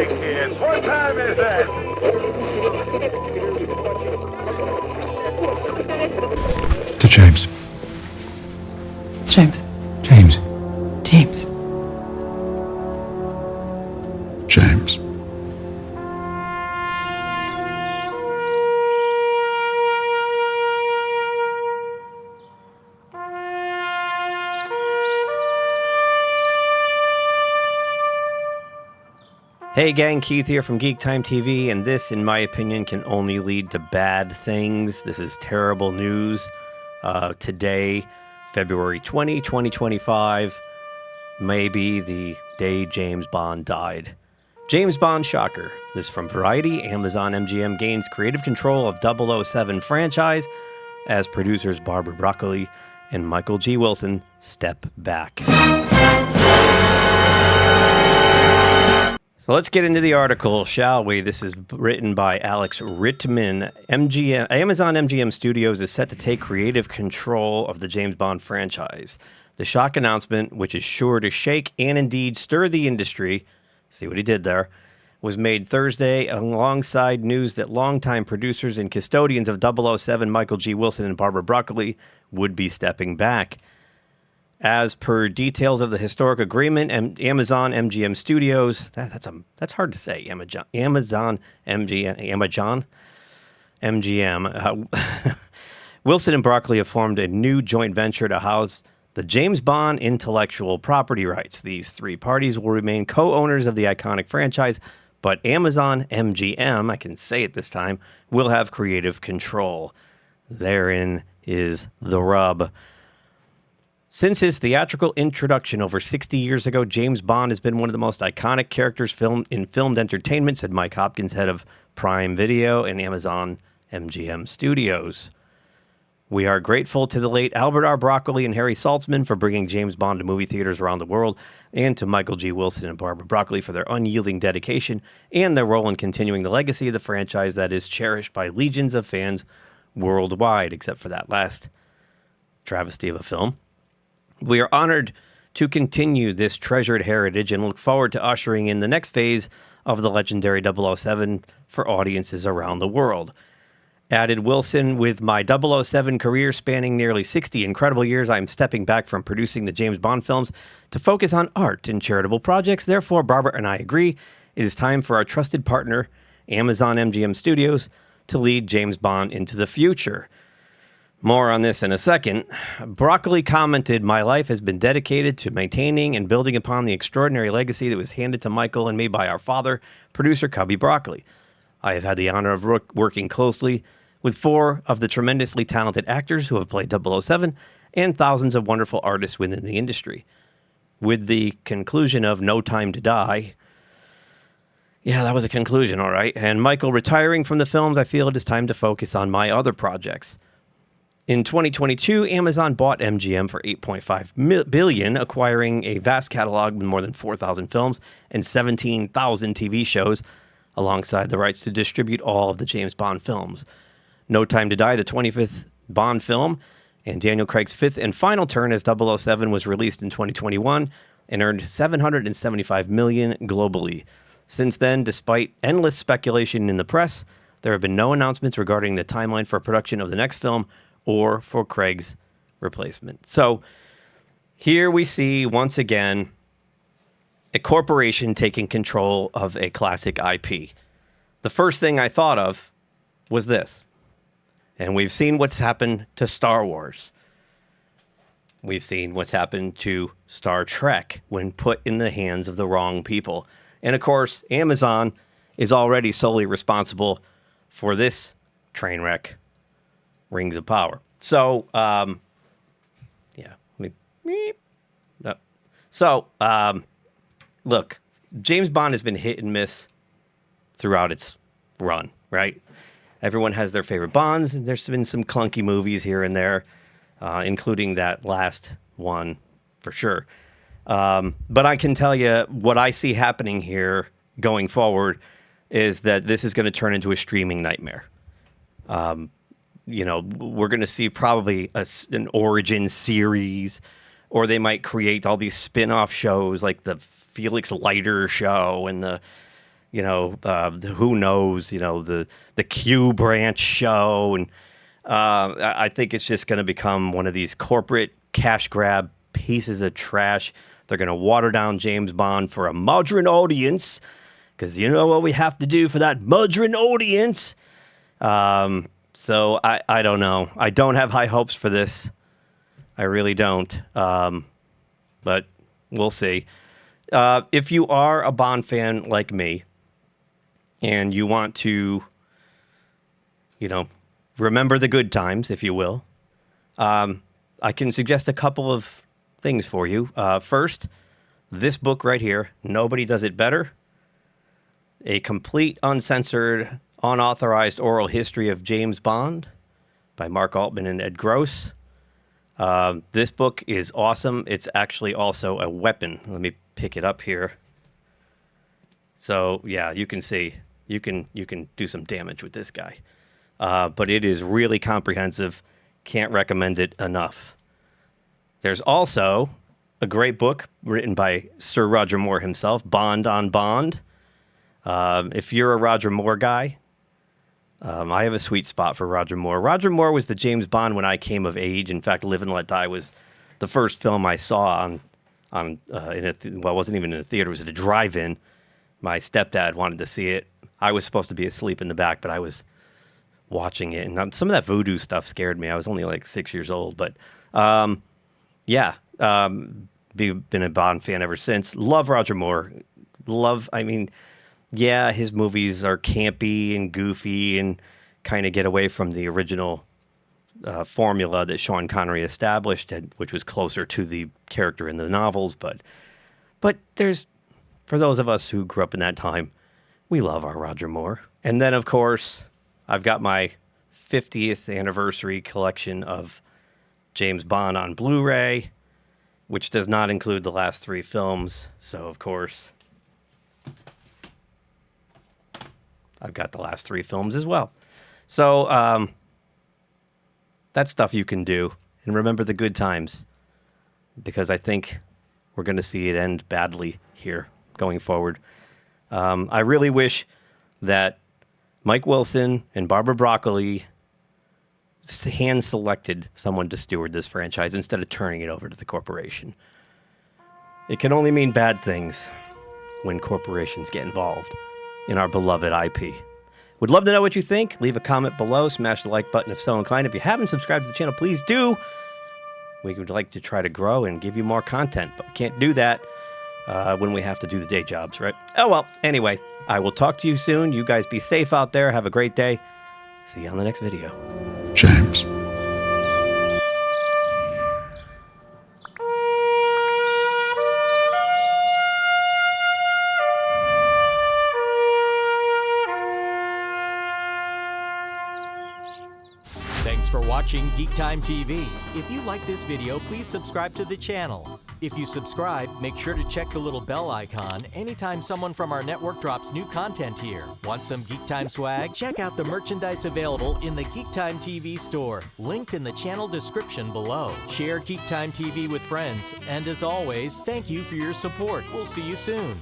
Hey, kids, what time is it? To James. James. James. James. James. Hey gang, Keith here from GeekTime TV, and this, in my opinion, can only lead to bad things. This is terrible news. Today, February 20, 2025, may be the day James Bond died. James Bond shocker. This is from Variety. Amazon MGM gains creative control of 007 franchise as producers Barbara Broccoli and Michael G. Wilson step back. So let's get into the article, shall we? This is written by Alex Rittman. Amazon MGM Studios is set to take creative control of the James Bond franchise. The shock announcement, which is sure to shake and indeed stir the industry, see what he did there, was made Thursday alongside news that longtime producers and custodians of 007 Michael G. Wilson and Barbara Broccoli would be stepping back. As per details of the historic agreement, Amazon MGM Studios, that's hard to say, Amazon MGM, Wilson and Broccoli have formed a new joint venture to house the James Bond intellectual property rights. These three parties will remain co-owners of the iconic franchise, but Amazon MGM, I can say it this time, will have creative control. Therein is the rub. Since his theatrical introduction over 60 years ago, James Bond has been one of the most iconic characters in filmed entertainment, said Mike Hopkins, head of Prime Video and Amazon MGM Studios. We are grateful to the late Albert R. Broccoli and Harry Saltzman for bringing James Bond to movie theaters around the world, and to Michael G. Wilson and Barbara Broccoli for their unyielding dedication and their role in continuing the legacy of the franchise that is cherished by legions of fans worldwide, except for that last travesty of a film. We are honored to continue this treasured heritage and look forward to ushering in the next phase of the legendary 007 for audiences around the world. Added Wilson, with my 007 career spanning nearly 60 incredible years, I am stepping back from producing the James Bond films to focus on art and charitable projects. Therefore, Barbara and I agree it is time for our trusted partner, Amazon MGM Studios, to lead James Bond into the future. More on this in a second. Broccoli commented, "My life has been dedicated to maintaining and building upon the extraordinary legacy that was handed to Michael and me by our father, producer Cubby Broccoli. I have had the honor of working closely with four of the tremendously talented actors who have played 007 and thousands of wonderful artists within the industry. With the conclusion of No Time to Die," yeah, that was a conclusion, all right, "and Michael retiring from the films, I feel it is time to focus on my other projects. In 2022, Amazon bought MGM for $8.5 billion, acquiring a vast catalog with more than 4,000 films and 17,000 TV shows, alongside the rights to distribute all of the James Bond films. No Time to Die, the 25th Bond film, and Daniel Craig's fifth and final turn as 007, was released in 2021 and earned $775 million globally. Since then, despite endless speculation in the press, there have been no announcements regarding the timeline for production of the next film or for Craig's replacement." So here we see, once again, a corporation taking control of a classic IP. The first thing I thought of was this. And we've seen what's happened to Star Wars. We've seen what's happened to Star Trek when put in the hands of the wrong people. And of course, Amazon is already solely responsible for this train wreck, Rings of Power. So, look, James Bond has been hit and miss throughout its run, right? Everyone has their favorite Bonds, and there's been some clunky movies here and there, including that last one for sure. But I can tell you what I see happening here going forward is that this is going to turn into a streaming nightmare. We're going to see probably an origin series, or they might create all these spin-off shows like the Felix Leiter show and the who knows, the Q branch show. And I think it's just going to become one of these corporate cash grab pieces of trash. They're going to water down James Bond for a modern audience, because you know what we have to do for that modern audience. So I don't know. I don't have high hopes for this. I really don't. But we'll see. If you are a Bond fan like me and you want to, remember the good times, if you will, I can suggest a couple of things for you. First, this book right here, Nobody Does It Better, a complete, uncensored, unauthorized oral history of James Bond by Mark Altman and Ed Gross. This book is awesome. It's actually also a weapon. Let me pick it up here. So yeah, you can see you can do some damage with this guy. But it is really comprehensive. Can't recommend it enough. There's also a great book written by Sir Roger Moore himself, Bond on Bond. If you're a Roger Moore guy, I have a sweet spot for Roger Moore. Roger Moore was the James Bond when I came of age. In fact, Live and Let Die was the first film I saw it wasn't even in a theater. It was at a drive-in. My stepdad wanted to see it. I was supposed to be asleep in the back, but I was watching it. And some of that voodoo stuff scared me. I was only like 6 years old. But, been a Bond fan ever since. Love Roger Moore. His movies are campy and goofy and kind of get away from the original formula that Sean Connery established, which was closer to the character in the novels. But there's, for those of us who grew up in that time, we love our Roger Moore. And then, of course, I've got my 50th anniversary collection of James Bond on Blu-ray, which does not include the last 3 films. So, of course, I've got the last 3 films as well. So that's stuff you can do. And remember the good times, because I think we're going to see it end badly here going forward. I really wish that Mike Wilson and Barbara Broccoli hand-selected someone to steward this franchise instead of turning it over to the corporation. It can only mean bad things when corporations get involved in our beloved IP. Would love to know what you think. Leave a comment below. Smash the like button if so inclined. If you haven't subscribed to the channel, please do. We would like to try to grow and give you more content, but we can't do that when we have to do the day jobs, right? Oh, well, anyway, I will talk to you soon. You guys be safe out there. Have a great day. See you on the next video. James. Thanks for watching GeekTime TV. If you like this video, please subscribe to the channel. If you subscribe, make sure to check the little bell icon anytime someone from our network drops new content here. Want some GeekTime swag? Check out the merchandise available in the GeekTime TV store, linked in the channel description below. Share GeekTime TV with friends, and as always, thank you for your support. We'll see you soon.